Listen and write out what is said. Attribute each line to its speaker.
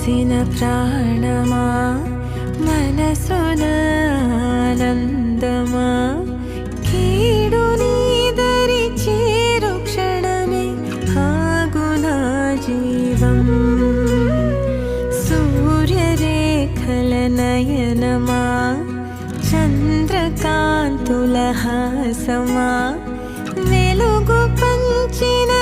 Speaker 1: పోసిన ప్రాణమా మనసున ఆనందమా కీడు నీదరి చేరు క్షణమే ఆగునా జీవం సూర్యరేఖల నయనమా చంద్రకాంతుల హాసమా వెలుగు పంచిన